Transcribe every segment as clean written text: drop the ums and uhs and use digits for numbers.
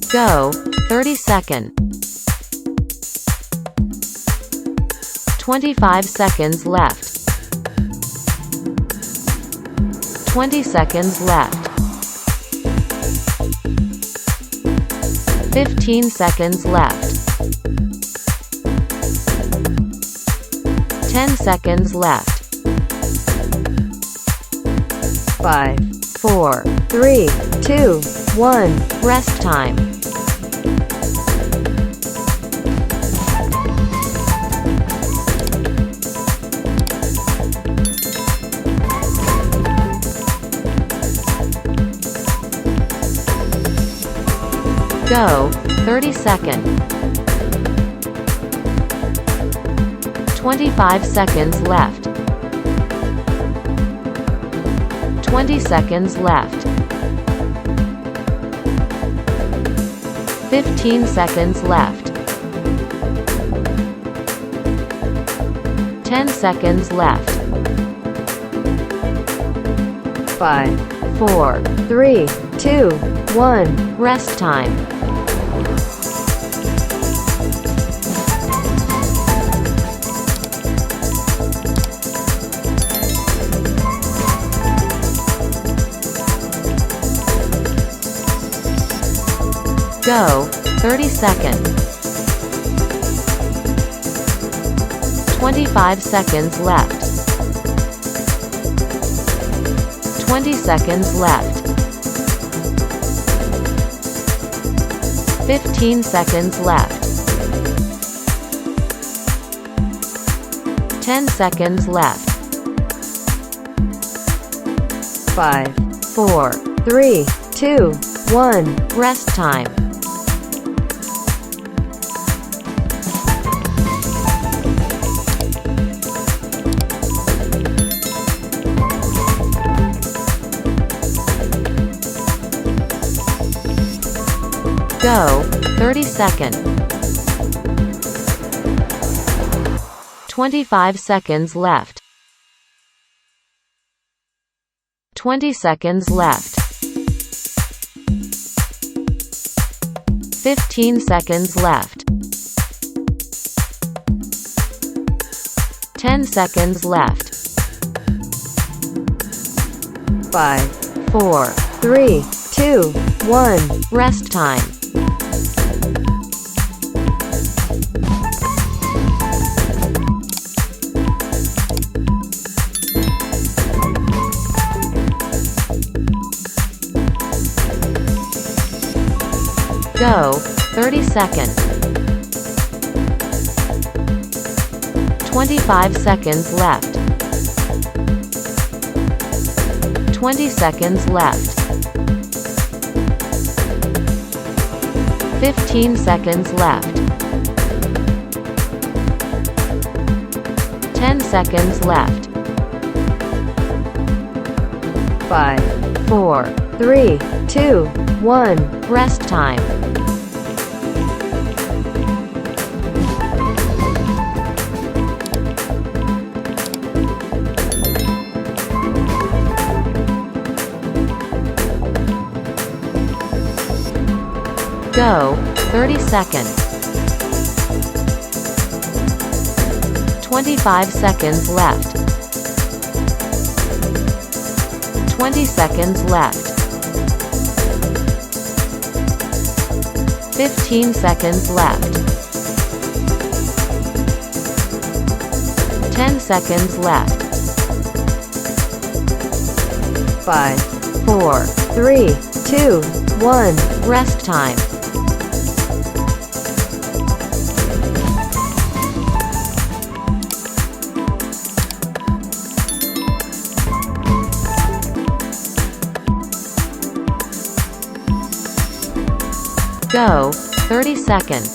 Go. 30-second. 25 seconds left. 20 seconds left. 15 seconds left. 10 seconds left. 5, 4, 3, 2, 1. Rest time. Go. 30-second. 25 seconds left. 20 seconds left. 15 seconds left. 10 seconds left. 5, 4, 3, 2, 1. Rest time. Go. 30-second. 25 seconds left. 20 seconds left. 15 seconds left. 10 seconds left. 5, 4, 3, 2, 1. Rest time. Go. 30-second. 25 seconds left. 20 seconds left. 15 seconds left. 10 seconds left. 5, 4, 3, 2, 1. Rest time. Go. 30-second. 25 seconds left. 20 seconds left. 15 seconds left. 10 seconds left. 5, 4, 3, 2, 1. Rest time. Go. 30-second. 25 seconds left. 20 seconds left. 15 seconds left. 10 seconds left. 5, 4, 3, 2, 1. Rest time. Go. 30-second.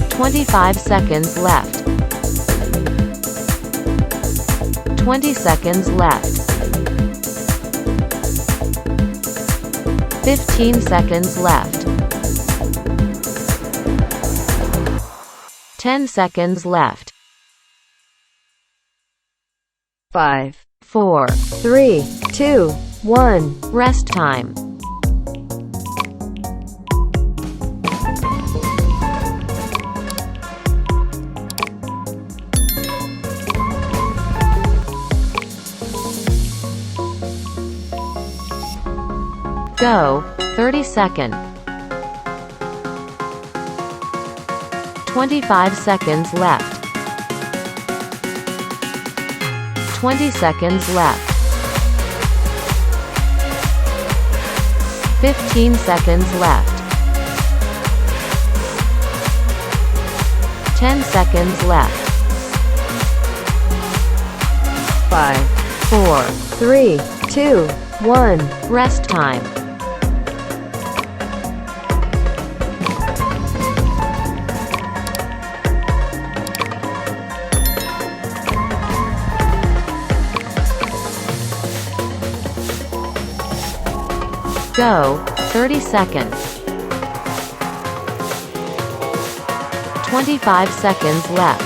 25 seconds left. 20 seconds left. 15 seconds left. 10 seconds left. 5, 4, 3, 2, 1. Rest time. Go, 30 second. 25 seconds left. 20 seconds left. 15 seconds left. 10 seconds left. 5, 4, 3, 2, 1. Rest time. Go, 30 seconds. 25 seconds left.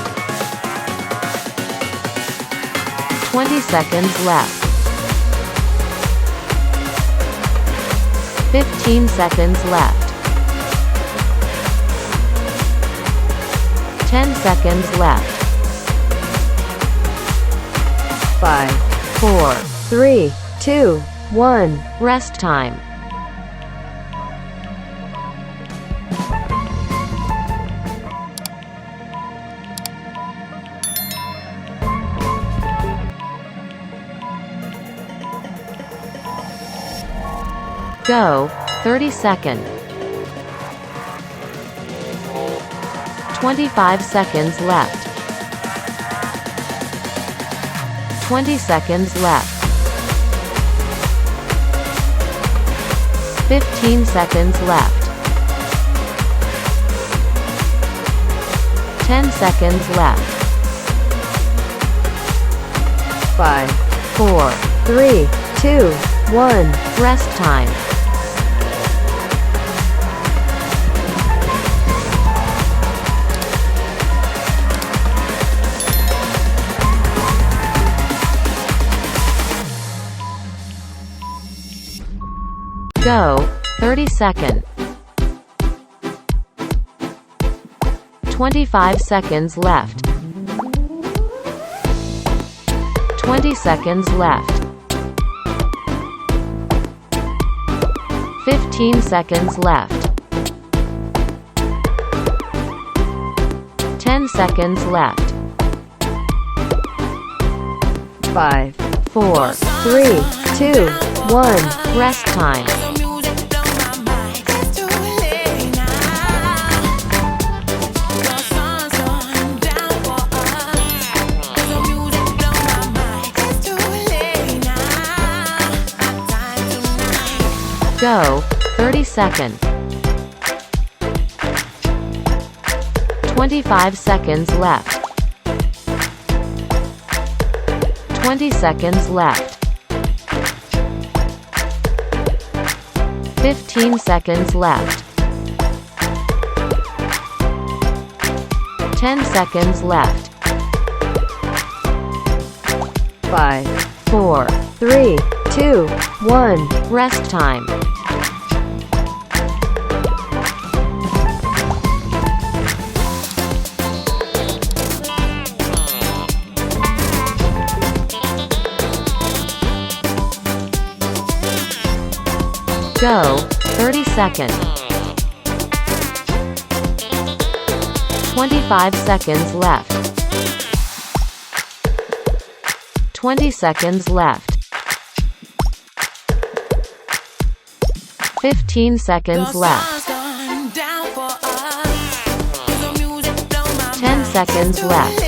20 seconds left. 15 seconds left. 10 seconds left. 5, 4, 3, 2, 1. Rest time. Go, 30 second. 25 seconds left. 20 seconds left. 15 seconds left. 10 seconds left. 5, 4, 3, 2, 1. Rest time. Go, 30 second. 25 seconds left. 20 seconds left. 15 seconds left. 10 seconds left. 5, 4, 3, 2, 1. rest time. Go, 30 second. 25 seconds left. 20 seconds left. 15 seconds left. 10 seconds left. 5, 4, 3, 2, 1. rest time. Go, 30 second. 25 seconds left. 20 seconds left. 15 seconds left. 10 seconds left.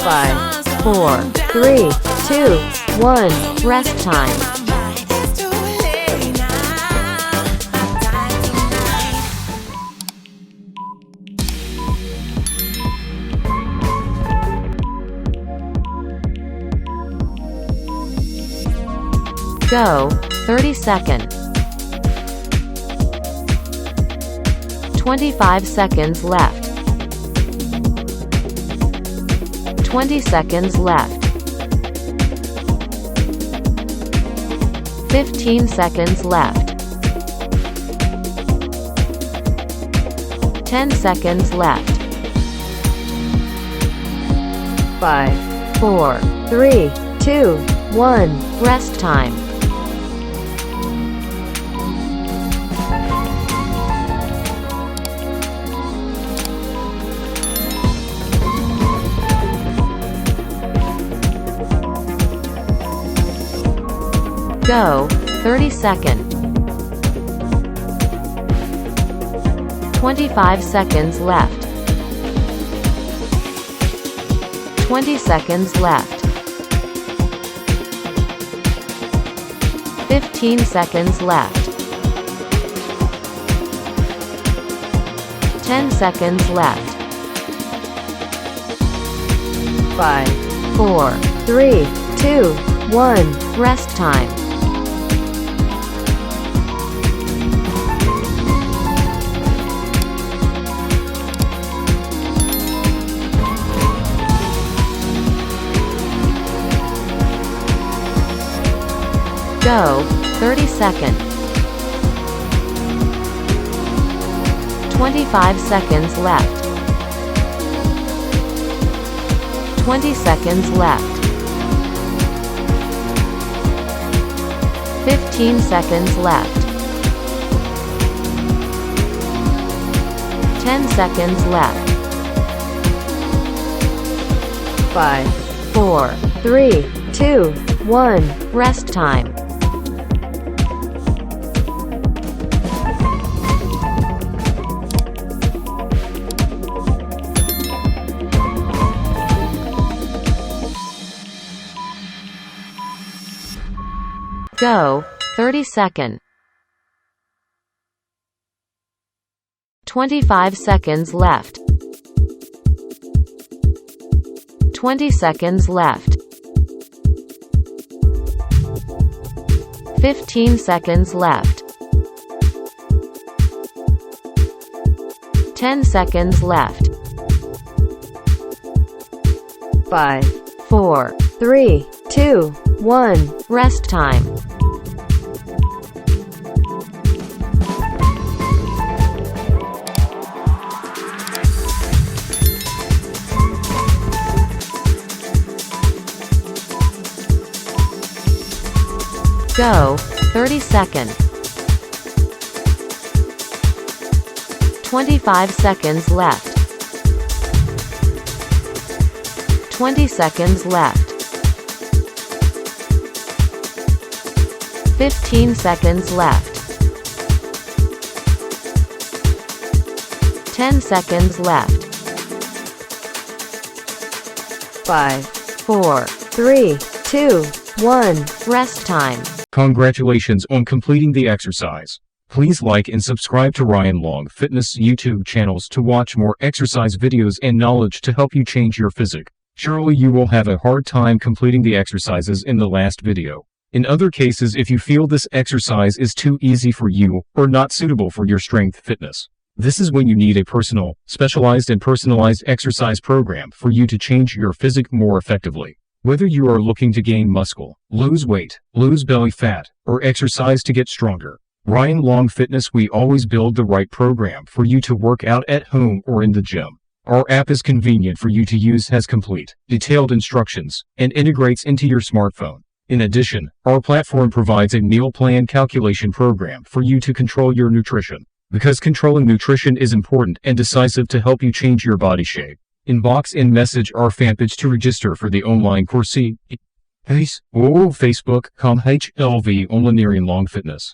5, 4, 3, 2, 1. rest time. Go, 30 second. 25 seconds left. 20 seconds left. 15 seconds left. 10 seconds left. 5, 4, 3, 2, 1. rest time. Go, 30 seconds. 25 seconds left. 20 seconds left. 15 seconds left. 10 seconds left. 5, 4. 3, 2, 1. Rest time. Go, 30 seconds. 25 seconds left. 20 seconds left. 15 seconds left. 10 seconds left. 5, 4. 3, 2, 1. Rest time. Go, 30 seconds. 25 seconds left. 20 seconds left. 15 seconds left. 10 seconds left. 5, 4. 3, 2, 1. Rest time. Go, 30 seconds. 25 seconds left. 20 seconds left. 15 seconds left. 10 seconds left. 5, 4. 3, 2, 1. Rest time. Congratulations on completing the exercise. Please like and subscribe to Ryan Long Fitness YouTube channels to watch more exercise videos and knowledge to help you change your physique. Surely you will have a hard time completing the exercises in the last video. In other cases, if you feel this exercise is too easy for you or not suitable for your strength fitness, this is when you need a specialized and personalized exercise program for you to change your physique more effectively. Whether you are looking to gain muscle, lose weight, lose belly fat, or exercise to get stronger, Ryan Long Fitness, we always build the right program for you to work out at home or in the gym. Our app is convenient for you to use, has complete, detailed instructions, and integrates into your smartphone. In addition, our platform provides a meal plan calculation program for you to control your nutrition, because controlling nutrition is important and decisive to help you change your body shape. Inbox and message our fan page to register for the online course. Facebook.com/HLV Online Long Fitness.